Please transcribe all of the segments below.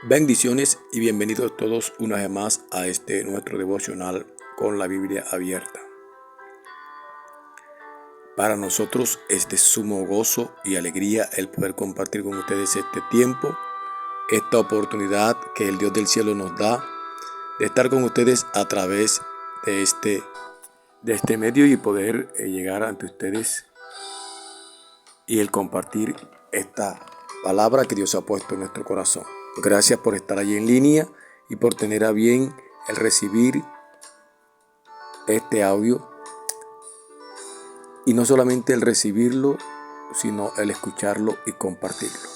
Bendiciones y bienvenidos todos una vez más a este nuestro devocional con la Biblia abierta. Para nosotros es de sumo gozo y alegría el poder compartir con ustedes este tiempo, esta oportunidad que el Dios del cielo nos da de estar con ustedes a través de este medio y poder llegar ante ustedes y el compartir esta palabra que Dios ha puesto en nuestro corazón. Gracias por estar allí en línea y por tener a bien el recibir este audio. Y no solamente el recibirlo, sino el escucharlo y compartirlo.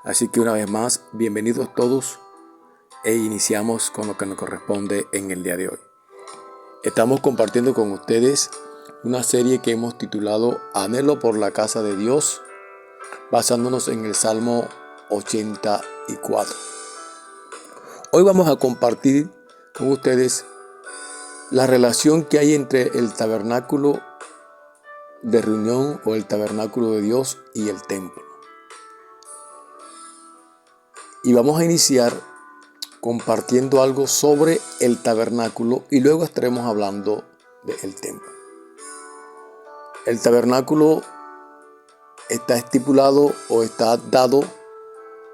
Así que una vez más, bienvenidos todos e iniciamos con lo que nos corresponde en el día de hoy. Estamos compartiendo con ustedes una serie que hemos titulado Anhelo por la casa de Dios, basándonos en el Salmo 84. Hoy vamos a compartir con ustedes la relación que hay entre el tabernáculo de reunión o el tabernáculo de Dios y el templo. Y vamos a iniciar compartiendo algo sobre el tabernáculo y luego estaremos hablando del templo. El tabernáculo está estipulado o está dado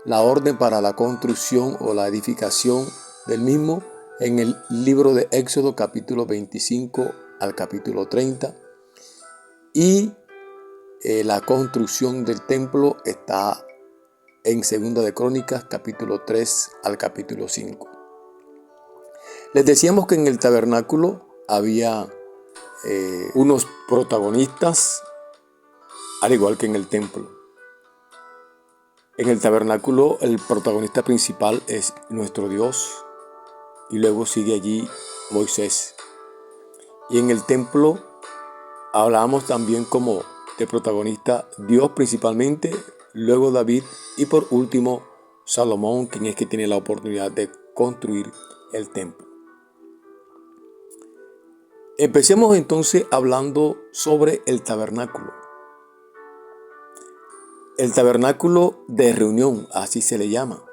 la orden para la construcción o la edificación del mismo en el libro de Éxodo capítulo 25 al capítulo 30 y la construcción del templo está en Segunda de Crónicas capítulo 3 al capítulo 5. Les decíamos que en el tabernáculo había unos protagonistas al igual que en el templo. En el tabernáculo el protagonista principal es nuestro Dios y luego sigue allí Moisés. Y en el templo hablábamos también como de protagonista Dios principalmente, luego David y por último Salomón, quien es que tiene la oportunidad de construir el templo. Empecemos entonces hablando sobre el tabernáculo. El tabernáculo de reunión, así se le llama,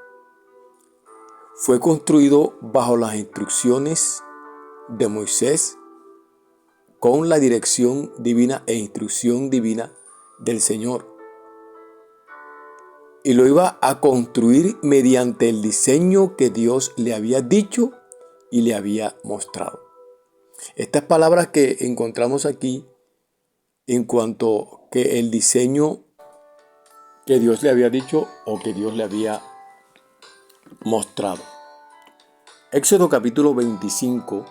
fue construido bajo las instrucciones de Moisés con la dirección divina e instrucción divina del Señor. Y lo iba a construir mediante el diseño que Dios le había dicho y le había mostrado. Estas palabras que encontramos aquí en cuanto que el diseño que Dios le había dicho o que Dios le había mostrado. Éxodo capítulo 25,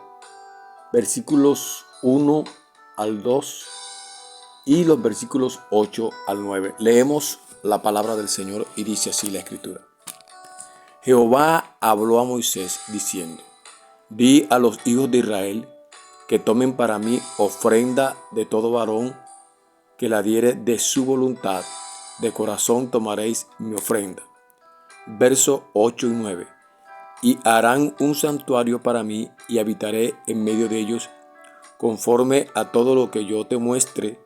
versículos 1 al 2 y los versículos 8 al 9. Leemos la palabra del Señor y dice así la Escritura. Jehová habló a Moisés diciendo: Di a los hijos de Israel que tomen para mí ofrenda de todo varón que la diere de su voluntad. De corazón tomaréis mi ofrenda. Versos 8 y 9. Y harán un santuario para mí y habitaré en medio de ellos conforme a todo lo que yo te muestre,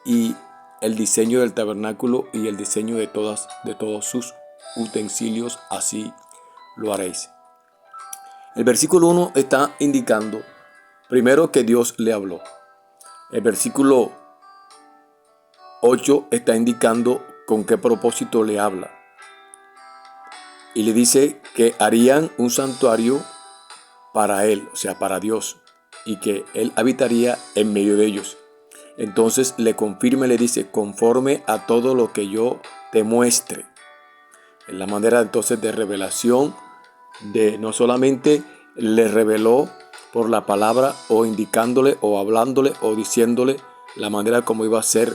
y el diseño del tabernáculo y el diseño de todos sus utensilios, así lo haréis. El versículo 1 está indicando primero que Dios le habló. El versículo 8 está indicando con qué propósito le habla. Y le dice que harían un santuario para él, o sea, para Dios, y que él habitaría en medio de ellos. Entonces le confirma y le dice, conforme a todo lo que yo te muestre. Es la manera entonces de revelación, de no solamente le reveló por la palabra o indicándole o hablándole o diciéndole la manera como iba a ser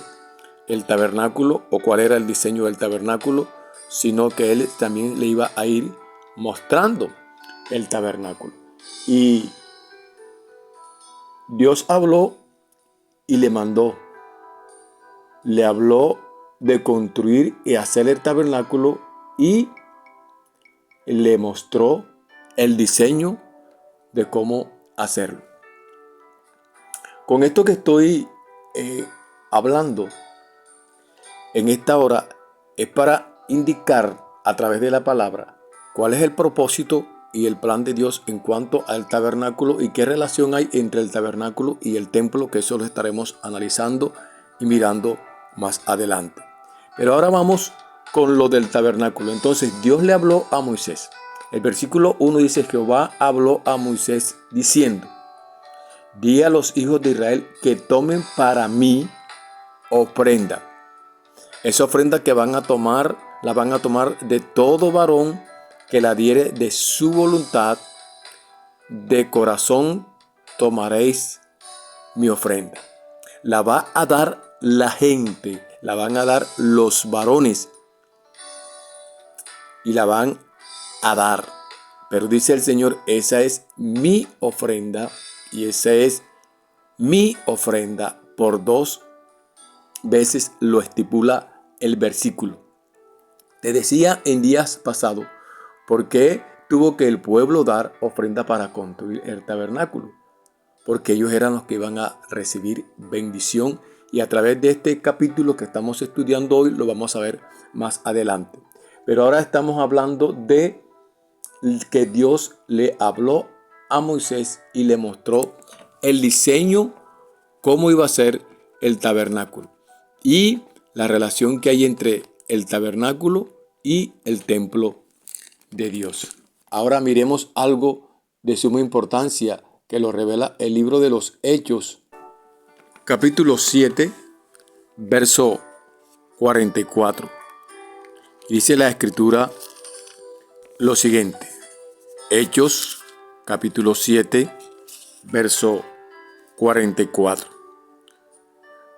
el tabernáculo o cuál era el diseño del tabernáculo, sino que él también le iba a ir mostrando el tabernáculo. Y Dios habló y le mandó. Le habló de construir y hacer el tabernáculo y le mostró el diseño de cómo hacerlo. Con esto que estoy hablando en esta hora es para indicar a través de la palabra cuál es el propósito y el plan de Dios en cuanto al tabernáculo y qué relación hay entre el tabernáculo y el templo, que eso lo estaremos analizando y mirando más adelante. Pero ahora vamos con lo del tabernáculo. Entonces Dios le habló a Moisés. El versículo 1 dice: Jehová habló a Moisés diciendo: di a los hijos de Israel que tomen para mí ofrenda. Esa ofrenda que van a tomar, la van a tomar de todo varón que la diere de su voluntad. De corazón tomaréis mi ofrenda. La va a dar la gente, la van a dar los varones y la van a dar. Pero dice el Señor: esa es mi ofrenda y esa es mi ofrenda. Por 2 veces lo estipula el versículo. Te decía en días pasados por qué tuvo que el pueblo dar ofrenda para construir el tabernáculo. Porque ellos eran los que iban a recibir bendición, y a través de este capítulo que estamos estudiando hoy lo vamos a ver más adelante. Pero ahora estamos hablando de que Dios le habló a Moisés y le mostró el diseño, cómo iba a ser el tabernáculo y la relación que hay entre el tabernáculo y el templo de Dios. Ahora miremos algo de suma importancia que lo revela el libro de los Hechos, capítulo 7, verso 44. Dice la escritura lo siguiente. Hechos, capítulo 7, verso 44.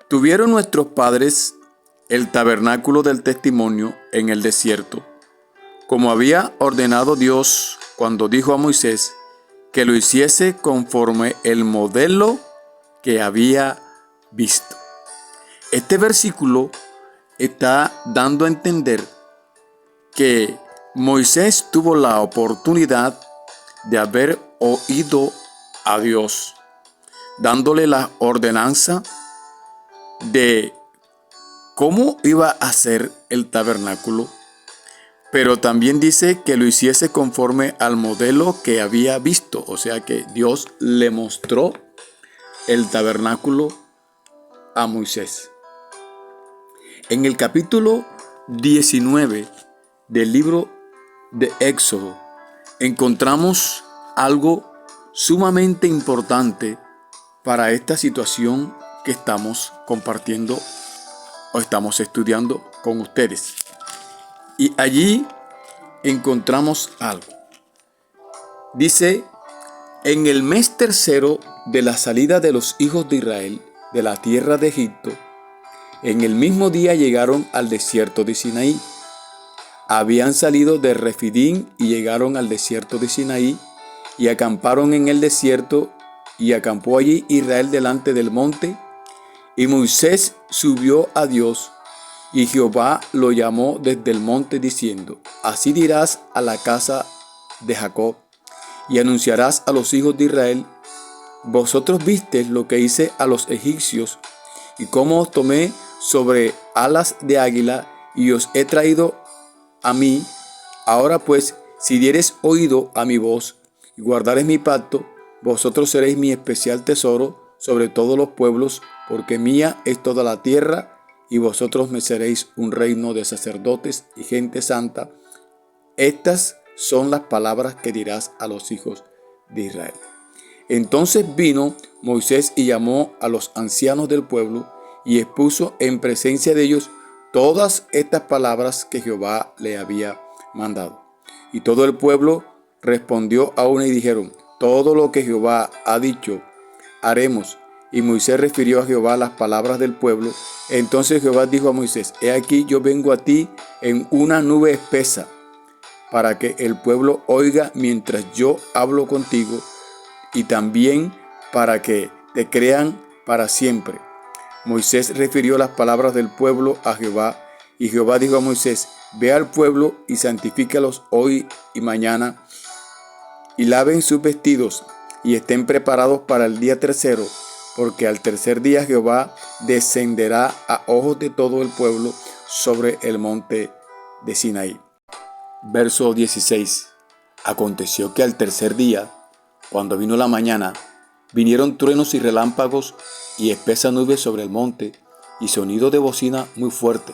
Tuvieron nuestros padres el tabernáculo del testimonio en el desierto, como había ordenado Dios cuando dijo a Moisés que lo hiciese conforme el modelo que había visto. Este versículo está dando a entender que Moisés tuvo la oportunidad de haber oído a Dios, dándole la ordenanza de cómo iba a ser el tabernáculo, pero también dice que lo hiciese conforme al modelo que había visto, o sea que Dios le mostró el tabernáculo a Moisés. En el capítulo 19 del libro de Éxodo encontramos algo sumamente importante para esta situación que estamos compartiendo o estamos estudiando con ustedes. Y allí encontramos algo. Dice: en el mes tercero de la salida de los hijos de Israel de la tierra de Egipto, en el mismo día llegaron al desierto de Sinaí. Habían salido de Refidín y llegaron al desierto de Sinaí y acamparon en el desierto, y acampó allí Israel delante del monte. Y Moisés subió a Dios, y Jehová lo llamó desde el monte diciendo: así dirás a la casa de Jacob y anunciarás a los hijos de Israel: vosotros visteis lo que hice a los egipcios y cómo os tomé sobre alas de águila y os he traído a mí. Ahora pues, si diereis oído a mi voz y guardareis mi pacto, vosotros seréis mi especial tesoro sobre todos los pueblos, porque mía es toda la tierra, y vosotros me seréis un reino de sacerdotes y gente santa. Estas son las palabras que dirás a los hijos de Israel. Entonces vino Moisés y llamó a los ancianos del pueblo y expuso en presencia de ellos todas estas palabras que Jehová le había mandado. Y todo el pueblo respondió a una y dijeron: todo lo que Jehová ha dicho, haremos. Y Moisés refirió a Jehová las palabras del pueblo. Entonces Jehová dijo a Moisés: he aquí yo vengo a ti en una nube espesa, para que el pueblo oiga mientras yo hablo contigo, y también para que te crean para siempre. Moisés refirió las palabras del pueblo a Jehová, y Jehová dijo a Moisés: ve al pueblo y santifícalos hoy y mañana, y laven sus vestidos, y estén preparados para el día tercero, porque al tercer día Jehová descenderá a ojos de todo el pueblo sobre el monte de Sinaí. Verso 16. Aconteció que al tercer día, cuando vino la mañana, vinieron truenos y relámpagos y espesa nube sobre el monte y sonido de bocina muy fuerte,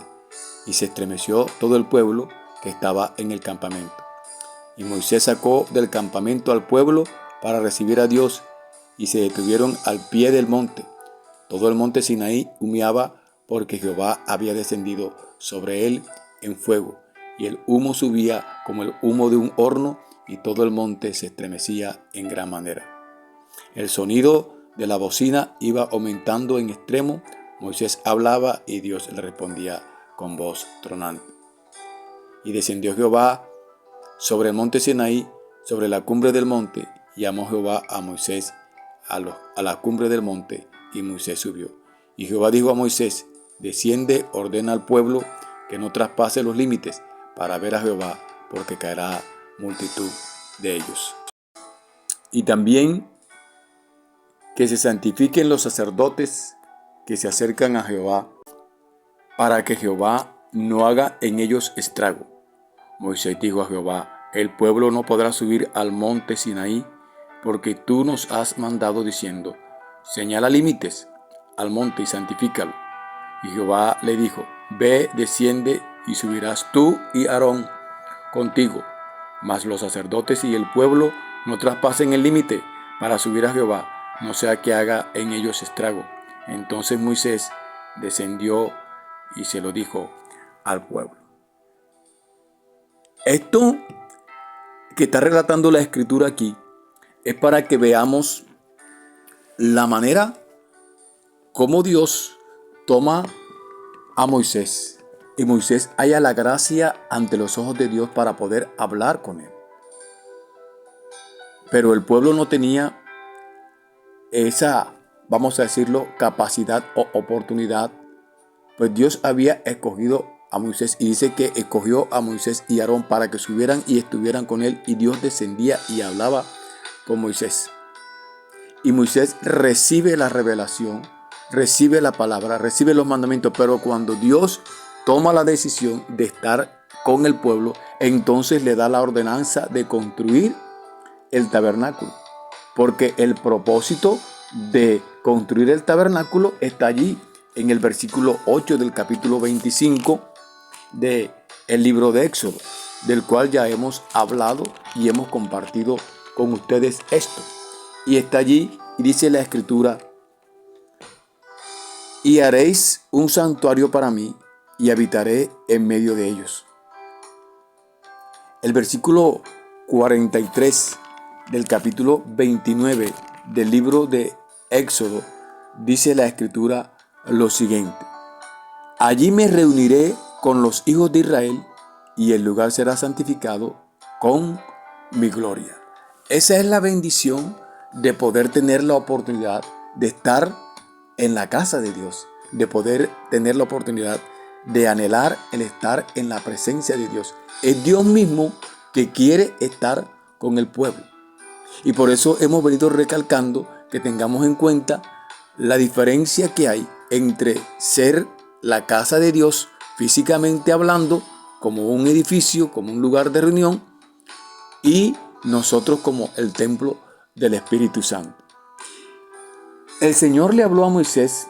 y se estremeció todo el pueblo que estaba en el campamento. Y Moisés sacó del campamento al pueblo para recibir a Dios, y se detuvieron al pie del monte. Todo el monte Sinaí humeaba porque Jehová había descendido sobre él en fuego, y el humo subía como el humo de un horno, y todo el monte se estremecía en gran manera. El sonido de la bocina iba aumentando en extremo. Moisés hablaba y Dios le respondía con voz tronante. Y descendió Jehová sobre el monte Sinaí, sobre la cumbre del monte, y llamó Jehová a Moisés a la cumbre del monte, y Moisés subió. Y Jehová dijo a Moisés: desciende, ordena al pueblo que no traspase los límites para ver a Jehová, porque caerá multitud de ellos. Y también que se santifiquen los sacerdotes que se acercan a Jehová, para que Jehová no haga en ellos estrago. Moisés dijo a Jehová: el pueblo no podrá subir al monte Sinaí, porque tú nos has mandado diciendo: señala límites al monte y santifícalo. Y Jehová le dijo: ve, desciende, y subirás tú y Aarón contigo, mas los sacerdotes y el pueblo no traspasen el límite para subir a Jehová, no sea que haga en ellos estrago. Entonces Moisés descendió y se lo dijo al pueblo. Esto que está relatando la escritura aquí es para que veamos la manera como Dios toma a Moisés, y Moisés halla la gracia ante los ojos de Dios para poder hablar con él. Pero el pueblo no tenía esa, vamos a decirlo, capacidad o oportunidad, pues Dios había escogido a Moisés, y dice que escogió a Moisés y Aarón para que subieran y estuvieran con él, y Dios descendía y hablaba con Moisés. Y Moisés recibe la revelación, recibe la palabra, recibe los mandamientos, pero cuando Dios toma la decisión de estar con el pueblo, entonces le da la ordenanza de construir el tabernáculo, porque el propósito de construir el tabernáculo está allí en el versículo 8 del capítulo 25 del libro de Éxodo, del cual ya hemos hablado y hemos compartido con ustedes esto. Y está allí y dice la escritura: y haréis un santuario para mí, y habitaré en medio de ellos. El versículo 43 del capítulo 29 del libro de Éxodo dice la escritura lo siguiente: allí me reuniré con los hijos de Israel, y el lugar será santificado con mi gloria. Esa es la bendición de poder tener la oportunidad de estar en la casa de Dios, de poder tener la oportunidad de anhelar el estar en la presencia de Dios. Es Dios mismo que quiere estar con el pueblo. Y por eso hemos venido recalcando que tengamos en cuenta la diferencia que hay entre ser la casa de Dios físicamente hablando, como un edificio, como un lugar de reunión, y nosotros como el templo del Espíritu Santo. El Señor le habló a Moisés.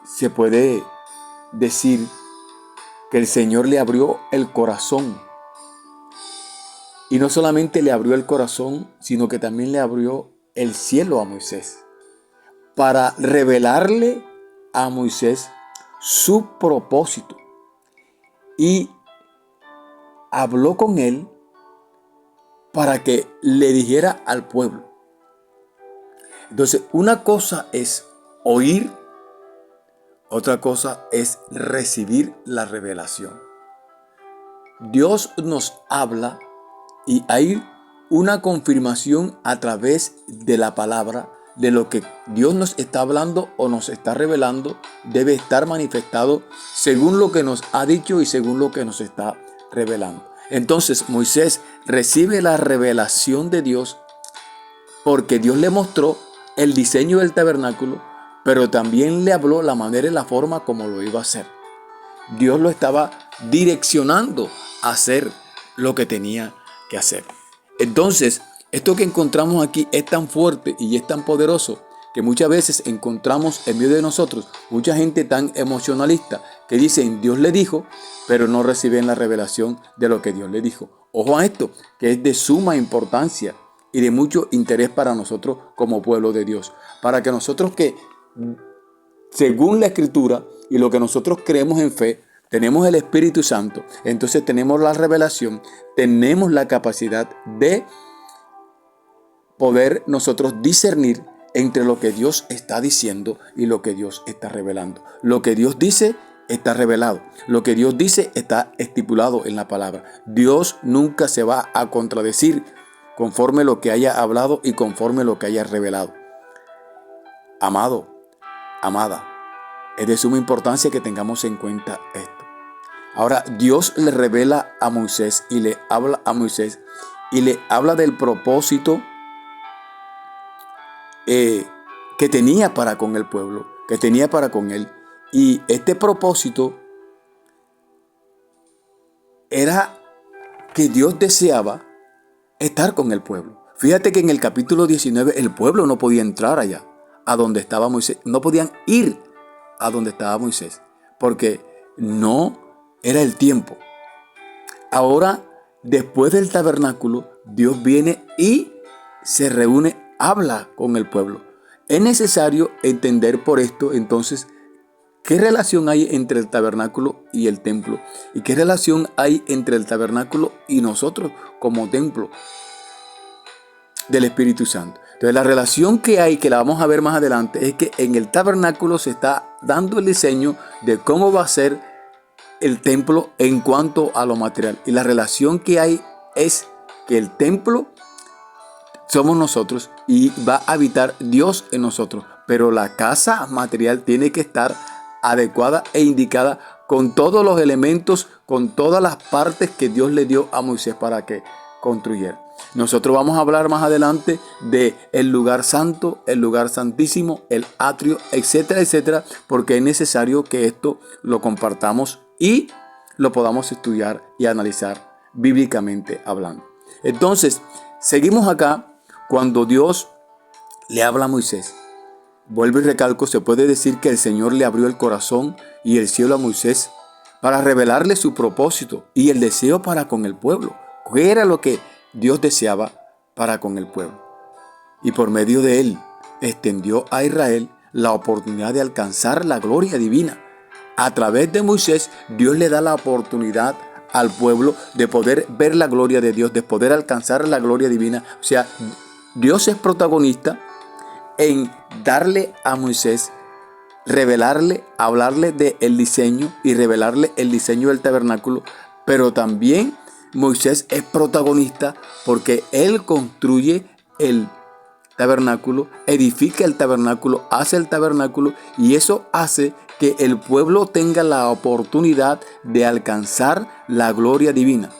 Se puede decir que el Señor le abrió el corazón. Y no solamente le abrió el corazón, sino que también le abrió el cielo a Moisés, para revelarle a Moisés su propósito. Y habló con él para que le dijera al pueblo. Entonces, una cosa es oír, otra cosa es recibir la revelación. Dios nos habla y hay una confirmación a través de la palabra de lo que Dios nos está hablando o nos está revelando. Debe estar manifestado según lo que nos ha dicho y según lo que nos está revelando. Entonces Moisés recibe la revelación de Dios porque Dios le mostró el diseño del tabernáculo, pero también le habló la manera y la forma como lo iba a hacer. Dios lo estaba direccionando a hacer lo que tenía que hacer. Entonces, esto que encontramos aquí es tan fuerte y es tan poderoso que muchas veces encontramos en medio de nosotros mucha gente tan emocionalista que dicen Dios le dijo, pero no reciben la revelación de lo que Dios le dijo. Ojo a esto, que es de suma importancia y de mucho interés para nosotros como pueblo de Dios. Para que nosotros que, según la Escritura y lo que nosotros creemos en fe, tenemos el Espíritu Santo, entonces tenemos la revelación, tenemos la capacidad de poder nosotros discernir entre lo que Dios está diciendo y lo que Dios está revelando. Lo que Dios dice está revelado. Lo que Dios dice está estipulado en la palabra. Dios nunca se va a contradecir conforme lo que haya hablado y conforme lo que haya revelado. Amado, amada, es de suma importancia que tengamos en cuenta esto. Ahora, Dios le revela a Moisés y le habla a Moisés y le habla del propósito que tenía para con el pueblo, que tenía para con él. Y este propósito era que Dios deseaba estar con el pueblo. Fíjate que en el capítulo 19 el pueblo no podía entrar allá, a donde estaba Moisés. No podían ir a donde estaba Moisés, porque no era el tiempo. Ahora, después del tabernáculo, Dios viene y se reúne, habla con el pueblo. Es necesario entender por esto, entonces, ¿qué relación hay entre el tabernáculo y el templo? ¿Y qué relación hay entre el tabernáculo y nosotros como templo del Espíritu Santo? Entonces, la relación que hay, que la vamos a ver más adelante, es que en el tabernáculo se está dando el diseño de cómo va a ser el templo en cuanto a lo material. Y la relación que hay es que el templo somos nosotros y va a habitar Dios en nosotros. Pero la casa material tiene que estar adecuada e indicada con todos los elementos, con todas las partes que Dios le dio a Moisés para que construyera. Nosotros vamos a hablar más adelante de el lugar santo, el lugar santísimo, el atrio, etcétera, etcétera, porque es necesario que esto lo compartamos y lo podamos estudiar y analizar bíblicamente hablando. Entonces, seguimos acá cuando Dios le habla a Moisés. Vuelvo y recalco, se puede decir que el Señor le abrió el corazón y el cielo a Moisés para revelarle su propósito y el deseo para con el pueblo. ¿Qué era lo que Dios deseaba para con el pueblo? Y por medio de él extendió a Israel la oportunidad de alcanzar la gloria divina. A través de Moisés, Dios le da la oportunidad al pueblo de poder ver la gloria de Dios, de poder alcanzar la gloria divina. O sea, Dios es protagonista en darle a Moisés, revelarle, hablarle del diseño y revelarle el diseño del tabernáculo, pero también Moisés es protagonista porque él construye el tabernáculo, edifica el tabernáculo, hace el tabernáculo y eso hace que el pueblo tenga la oportunidad de alcanzar la gloria divina.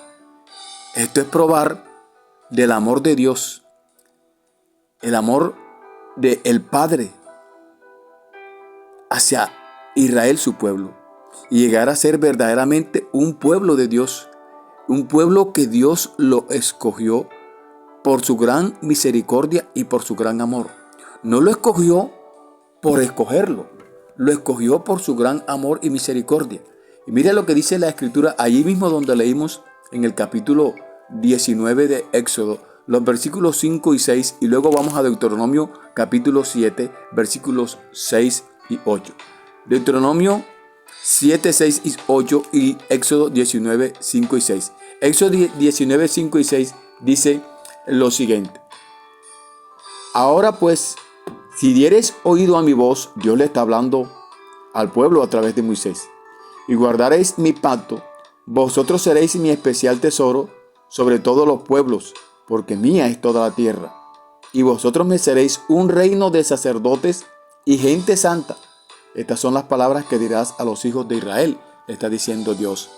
Esto es probar del amor de Dios, el amor del Padre hacia Israel, su pueblo, y llegar a ser verdaderamente un pueblo de Dios, un pueblo que Dios lo escogió por su gran misericordia y por su gran amor. No lo escogió por escogerlo, lo escogió por su gran amor y misericordia. Y mire lo que dice la Escritura allí mismo donde leímos en el capítulo 19 de Éxodo, los versículos 5 y 6, y luego vamos a Deuteronomio capítulo 7, versículos 6 y 8. Deuteronomio 7, 6 y 8 y Éxodo 19, 5 y 6. Éxodo 19, 5 y 6 dice lo siguiente. Ahora pues, si diereis oído a mi voz, Dios le está hablando al pueblo a través de Moisés, y guardaréis mi pacto, vosotros seréis mi especial tesoro sobre todos los pueblos, porque mía es toda la tierra. Y vosotros me seréis un reino de sacerdotes y gente santa. Estas son las palabras que dirás a los hijos de Israel, le está diciendo Dios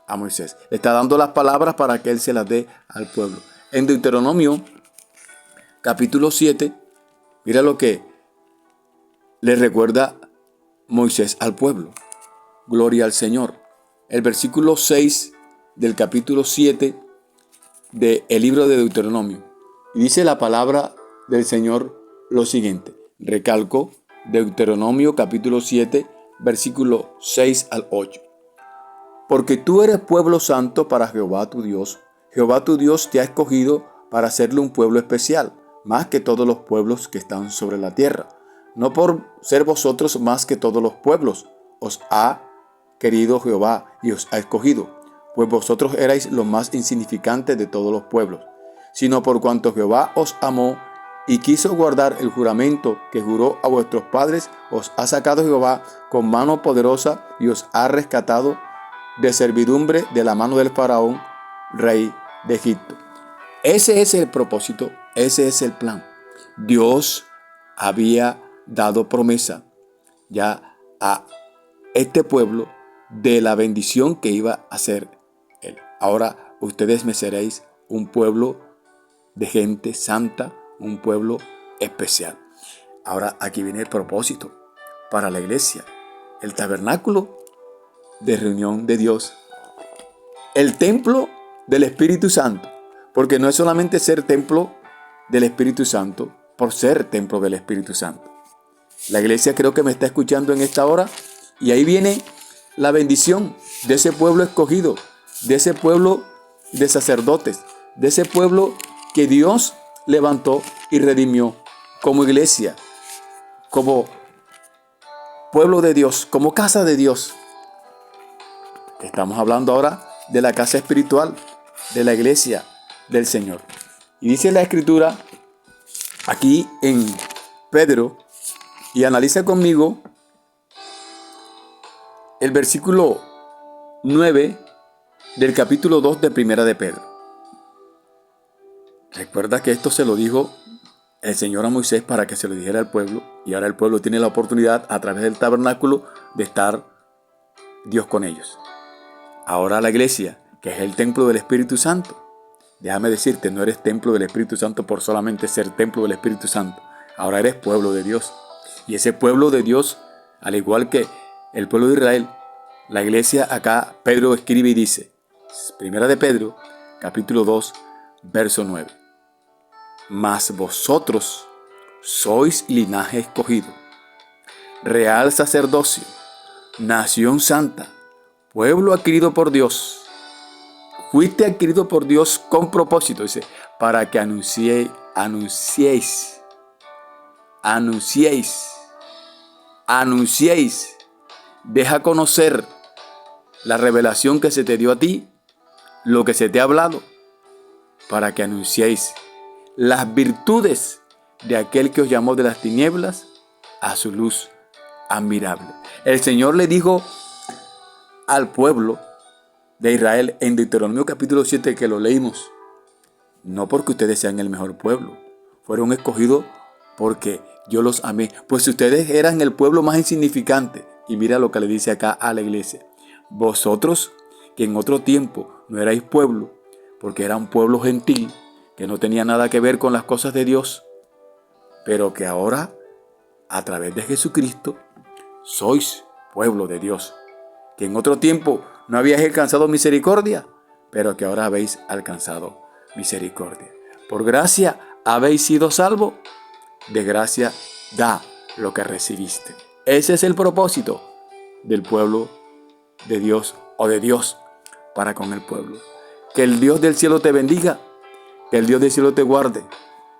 a Moisés. Le está dando las palabras para que él se las dé al pueblo. En Deuteronomio capítulo 7, mira lo que le recuerda Moisés al pueblo. Gloria al Señor. El versículo 6 del capítulo 7 del libro de Deuteronomio. Y dice la palabra del Señor lo siguiente. Recalco Deuteronomio capítulo 7, versículo 6 al 8. Porque tú eres pueblo santo para Jehová tu Dios. Jehová tu Dios te ha escogido para hacerle un pueblo especial, más que todos los pueblos que están sobre la tierra. No por ser vosotros más que todos los pueblos, os ha querido Jehová y os ha escogido, pues vosotros erais los más insignificantes de todos los pueblos, sino por cuanto Jehová os amó y quiso guardar el juramento que juró a vuestros padres, os ha sacado Jehová con mano poderosa y os ha rescatado de servidumbre de la mano del faraón, rey de Egipto. Ese es el propósito, ese es el plan. Dios había dado promesa ya a este pueblo de la bendición que iba a hacer él. Ahora ustedes me seréis un pueblo de gente santa, un pueblo especial. Ahora aquí viene el propósito para la iglesia, el tabernáculo de reunión de Dios, el templo del Espíritu Santo, porque no es solamente ser templo del Espíritu Santo por ser templo del Espíritu Santo. La iglesia creo que me está escuchando en esta hora y ahí viene la bendición de ese pueblo escogido, de ese pueblo de sacerdotes, de ese pueblo que Dios levantó y redimió como iglesia, como pueblo de Dios, como casa de Dios. Estamos hablando ahora de la casa espiritual, de la iglesia del Señor. Y dice la Escritura aquí en Pedro, y analiza conmigo el versículo 9 del capítulo 2 de Primera de Pedro. Recuerda que esto se lo dijo el Señor a Moisés para que se lo dijera al pueblo, y ahora el pueblo tiene la oportunidad a través del tabernáculo de estar Dios con ellos. Ahora la iglesia, que es el templo del Espíritu Santo, déjame decirte, no eres templo del Espíritu Santo por solamente ser templo del Espíritu Santo. Ahora eres pueblo de Dios. Y ese pueblo de Dios, al igual que el pueblo de Israel, la iglesia acá Pedro escribe y dice, Primera de Pedro, capítulo 2, verso 9. Mas vosotros sois linaje escogido, real sacerdocio, nación santa, pueblo adquirido por Dios. Fuiste adquirido por Dios con propósito, dice, para que anunciéis, deja conocer la revelación que se te dio a ti, lo que se te ha hablado, para que anunciéis las virtudes de aquel que os llamó de las tinieblas a su luz admirable. El Señor le dijo al pueblo de Israel en Deuteronomio capítulo 7 que lo leímos, no porque ustedes sean el mejor pueblo, fueron escogidos porque yo los amé, pues ustedes eran el pueblo más insignificante. Y mira lo que le dice acá a la iglesia, vosotros que en otro tiempo no erais pueblo, porque era un pueblo gentil, que no tenía nada que ver con las cosas de Dios, pero que ahora, a través de Jesucristo, sois pueblo de Dios, que en otro tiempo no habíais alcanzado misericordia, pero que ahora habéis alcanzado misericordia. Por gracia habéis sido salvos, de gracia da lo que recibiste. Ese es el propósito del pueblo de Dios o de Dios para con el pueblo. Que el Dios del cielo te bendiga, que el Dios del cielo te guarde.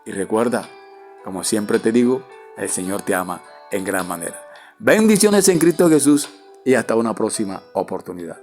Y recuerda, como siempre te digo, el Señor te ama en gran manera. Bendiciones en Cristo Jesús y hasta una próxima oportunidad.